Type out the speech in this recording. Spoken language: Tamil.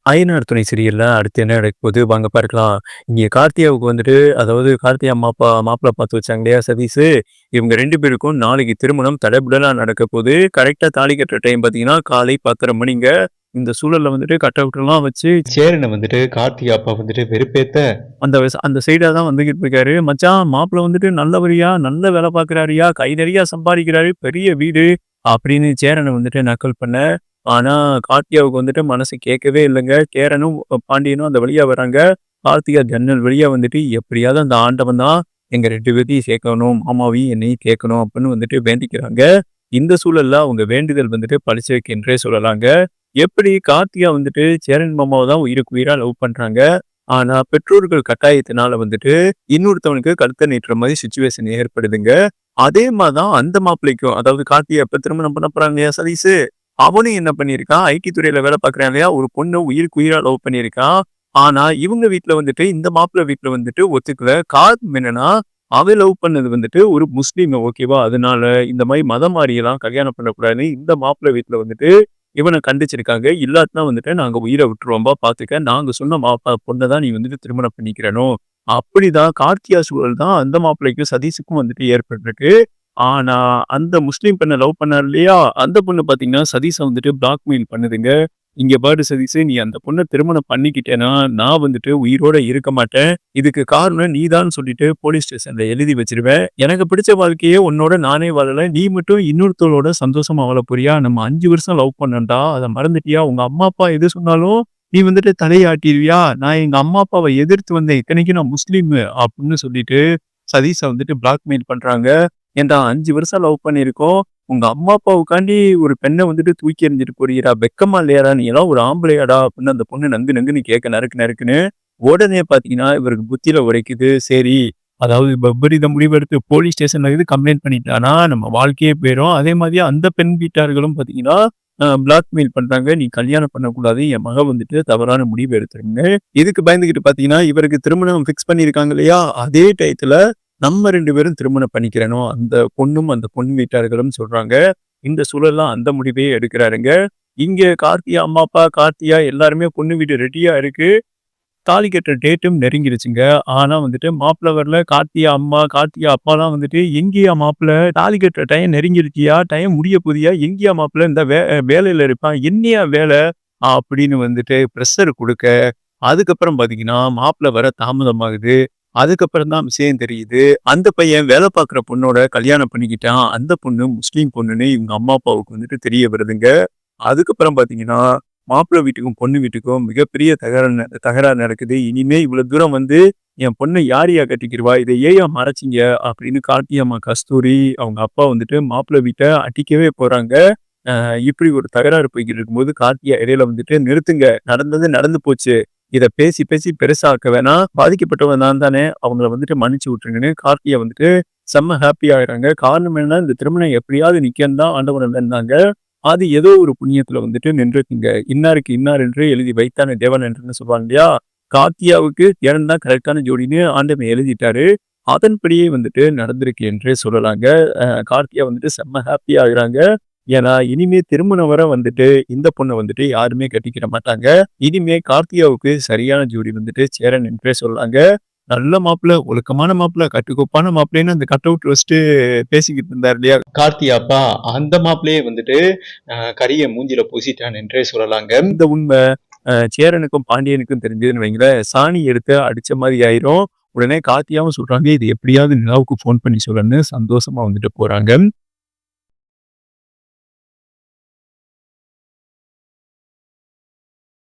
அய்யனார் துணை சீரியல்ல அடுத்து என்ன நடக்க போகுது வாங்க பார்க்கலாம். இங்க கார்த்தியாவுக்கு வந்துட்டு அதாவது கார்த்தியா மாப்பிள பார்த்து வச்சாங்க இல்லையா சதீஷு. இவங்க 2 பேருக்கும் நாளைக்கு திருமணம் தடபுடலா நடக்க போகுது. கரெக்ட்டா தாலி கட்டுற டைம் பார்த்தீங்கன்னா, காலை 10:30 மணிங்க. இந்த சூழல்ல வந்துட்டு கட் அவுட்லாம் வச்சு சேரன வந்துட்டு கார்த்திகா அப்பா வந்துட்டு வெறுப்பேத்த அந்த சைடா தான் வந்துகிட்டு இருக்காரு. மச்சான் மாப்பிள வந்துட்டு நல்லவரியா, நல்ல வேலை பார்க்குறாருய்யா, கை நிறையா சம்பாதிக்கிறாரு, பெரிய வீடு அப்படின்னு சேரன வந்துட்டு நக்கல் பண்ண. ஆனா, கார்த்தியாவுக்கு வந்துட்டு மனசு கேட்கவே இல்லங்க. சேரனும், பாண்டியனும் அந்த வழியா வராங்க. கார்த்திகா ஜன்னல் வழியா வந்துட்டு எப்படியாவது அந்த ஆண்டவன் தான் எங்க 2 பேத்தையும் சேர்க்கணும். மாமாவையும் என்னையும் கேட்கணும் அப்படின்னு வந்துட்டு வேண்டிக்கிறாங்க. இந்த சூழல்ல அவங்க வேண்டுதல் வந்துட்டு பலிச்சிருக்கு என்றே சொல்லலாங்க. எப்படி கார்த்திகா வந்துட்டு சேரன் மாமாவ தான் உயிருக்கு உயிரா லவ் பண்றாங்க. ஆனா, பெற்றோர்கள் கட்டாயத்தினால வந்துட்டு இன்னொருத்தவனுக்கு கழுத்த நீட்டுற மாரி சிச்சுவேஷன் ஏற்படுதுங்க. அதே மாரி தான் அந்த மாப்பிள்ளைக்கும் அதாவது கார்த்திகா எப்ப திருமணம் பண்ண போறாங்க இல்லையா சதீஷு, அவனும் என்ன பண்ணியிருக்கான், ஐடி துறையில வேலை பார்க்குறான் இல்லையா, ஒரு பொண்ண உயிருக்கு உயிரா லவ் பண்ணியிருக்கான். ஆனா, இவங்க வீட்ல வந்துட்டு இந்த மாப்பிள்ளை வீட்ல வந்துட்டு ஒத்துக்கல. காரணம் என்னன்னா, அவன் லவ் பண்ணது வந்துட்டு ஒரு முஸ்லீம் ஓகேவா? அதனால இந்த மாரி மதம் மாறியெல்லாம் கல்யாணம் பண்ணக்கூடாதுன்னு இந்த மாப்பிள்ளை வீட்ல வந்துட்டு இவன கண்டிச்சிருக்காங்க. இல்லாட்டினா வந்துட்டு நாங்க உயிர விட்டுருவோம்பா பார்த்துக்க. நாங்க சொன்ன பொண்ண தான் நீ வந்துட்டு திருமணம் பண்ணிக்கிறணும். அப்படிதான் கார்த்தியா சூழல் தான் அந்த மாப்பிள்ளைக்கும் சதீஷுக்கும் வந்துட்டு ஏற்பட்டிருக்கு. ஆனா, அந்த முஸ்லீம் பெண்ண லவ் பண்ணாரு இல்லையா? அந்த பொண்ணு பார்த்தீங்கன்னா, சதீஷ வந்துட்டு பிளாக்மெயில் பண்ணுதுங்க. "இங்க பாரு சதீஷு, நீ அந்த பொண்ண திருமணம் பண்ணிக்கிட்டேன்னா, நான் வந்துட்டு உயிரோட இருக்க மாட்டேன். இதுக்கு காரணம் நீதான்னு சொல்லிட்டு போலீஸ் ஸ்டேஷன்ல எழுதி வச்சுருவேன். எனக்கு பிடிச்ச வாழ்க்கைய உன்னோட நானே வாழல. நீ மட்டும் இன்னொருத்தரோட சந்தோஷமா வாழப் போறியா? நம்ம 5 வருஷம் லவ் பண்ணோம்டா. அத மறந்துட்டியா? உங்க அம்மா, அப்பா எது சொன்னாலும் நீ வந்துட்டு தலையாட்டிருவியா? நான் எங்க அம்மா, அப்பாவ எதிர்த்து வந்தேன். இத்தனைக்கும் நான் முஸ்லீமு" அப்படின்னு சொல்லிட்டு சதீஷ வந்துட்டு பிளாக்மெயில் பண்றாங்க. ஏன்டா 5 வருஷம் லவ் பண்ணியிருக்கோம். உங்க அம்மா அப்பாவுக்காண்டி ஒரு பெண்ண வந்துட்டு தூக்கி எறிஞ்சுட்டு போறீயேடா! வெட்கமா இல்லையாடா? நீ எல்லாம் ஒரு ஆம்பளையாடா? அப்படின்னு அந்த பொண்ணு நங்கு நங்குன்னு கேட்க நறுக்கு நறுக்குன்னு. உடனே பார்த்தீங்கன்னா, இவருக்கு புத்தியில உரைக்குது. சரி, அதாவது விபரீத முடிவெடுத்து போலீஸ் ஸ்டேஷன்ல இது கம்ப்ளைண்ட் பண்ணிட்டானா, நம்ம வாழ்க்கையே போயிரும். அதே மாதிரி அந்த பெண் வீட்டார்களும் பார்த்தீங்கன்னா, பிளாக்மெயில் பண்றாங்க. நீ கல்யாணம் பண்ணக்கூடாது. என் மக வந்துட்டு தவறான முடிவு எடுத்துருங்க. இதுக்கு பயந்துகிட்டு பார்த்தீங்கன்னா, இவருக்கு திருமணம் ஃபிக்ஸ் பண்ணியிருக்காங்க இல்லையா? அதே டயத்துல நம்ம 2 பேரும் திருமணம் பண்ணிக்கிறணும். அந்த பொண்ணும், அந்த பொண்ணு வீட்டார்களும் சொல்றாங்க. இந்த சூழல்ல அந்த முடிவையே எடுக்குறாருங்க. இங்க கார்த்தியா அம்மா, அப்பா, கார்த்தியா எல்லாருமே பொண்ணு வீடு ரெடியா இருக்கு. தாலி கட்டுற டேட்டும் நெருங்கிருச்சுங்க. ஆனா வந்துட்டு மாப்பிள்ளை வரல. கார்த்தியா அம்மா, கார்த்தியா அப்பாலாம் வந்துட்டு, "எங்கேயா மாப்பிள்ளை? தாலி கட்டுற டைம் நெருங்கிருச்சுயா? டைம் முடிய போதுயா? எங்கேயா மாப்பிள்ளை? இந்த வேலையில இருப்பான். என்னையா வேலை?" அப்படின்னு வந்துட்டு பிரஷர் குடுக்க, அதுக்கப்புறம் பார்த்தீங்கன்னா, மாப்பிள்ளை வர தாமதமாகுது. அதுக்கப்புறம் தான் விஷயம் தெரியுது. அந்த பையன் வேலை பார்க்குற பொண்ணோட கல்யாணம் பண்ணிக்கிட்டான். அந்த பொண்ணு முஸ்லீம் பொண்ணுன்னு இவங்க அம்மா, அப்பாவுக்கு வந்துட்டு தெரிய வருதுங்க. அதுக்கப்புறம் பார்த்தீங்கன்னா, மாப்பிள்ளை வீட்டுக்கும், பொண்ணு வீட்டுக்கும் மிகப்பெரிய தகராறு நடக்குது. இனிமே இவ்வளவு தூரம் வந்து என் பொண்ண யாருய்யா கட்டிக்கிருவா? இத ஏன்யா மறைச்சீங்க? அப்படின்னு கார்த்தி அம்மா கஸ்தூரி, அவங்க அப்பா வந்துட்டு மாப்பிள்ளை வீட்ட அடிக்கவே போறாங்க. இப்படி ஒரு தகராறு போய்க்கிட்டு இருக்கும்போது, கார்த்தியா இடையில வந்துட்டு, "நிறுத்துங்க. நடந்தது நடந்து போச்சு. இத பேசி, பேசி பெருசாக்க வேணாம். பாதிக்கப்பட்டவன் நான் தானே. அவங்கள வந்துட்டு மன்னிச்சு விட்டுருங்கன்னு" கார்த்தியா வந்துட்டு செம்ம ஹாப்பி ஆகுறாங்க. காரணம் என்னன்னா, இந்த திருமணம் எப்படியாவது நிக்கன்னு தான் ஆண்டவன வேண்டுனாங்க. அது ஏதோ ஒரு புண்ணியத்துல வந்துட்டு நின்றுக்குங்க. "இன்னாருக்கு இன்னார் என்று எழுதி வைத்தானே தேவன் என்றுன்னு" சொல்லுவாங்க இல்லையா? கார்த்தியாவுக்கு தேவன் தான் கரெக்ட்டான ஜோடின்னு ஆண்டவன் எழுதிட்டாரு. அதன்படியே வந்துட்டு நடந்திருக்கு என்றே சொல்லலாங்க. கார்த்தியா வந்துட்டு செம்ம ஹாப்பி ஆகுறாங்க. ஏன்னா, இனிமே திருமணம் வர வந்துட்டு இந்த பொண்ண வந்துட்டு யாருமே கட்டிக்கிற மாட்டாங்க. இனிமே கார்த்திகாவுக்கு சரியான ஜோடி வந்துட்டு சேரன் என்றே சொல்லலாங்க. நல்ல மாப்பிள்ளை, ஒழுக்கமான மாப்பிள்ளை, கட்டுக்கோப்பான மாப்பிள்ளைன்னு அந்த கட் அவுட் வச்சுட்டு பேசிக்கிட்டு இருந்தார் இல்லையா? கார்த்தியா அப்பா, அந்த மாப்பிள்ளையே வந்துட்டு கரிய மூஞ்சில பூசிட்டான் என்றே சொல்லலாங்க. இந்த உண்மை சேரனுக்கும் பாண்டியனுக்கும் தெரிஞ்சதுன்னு வைங்களேன், சாணி எடுத்து அடிச்ச மாரி ஆயிரும். உடனே கார்த்தியாவும் சொல்றாங்க, "இது எப்படியாவது நிலாவுக்கு ஃபோன் பண்ணி சொல்லுன்னு" சந்தோஷமா வந்துட்டு போறாங்க.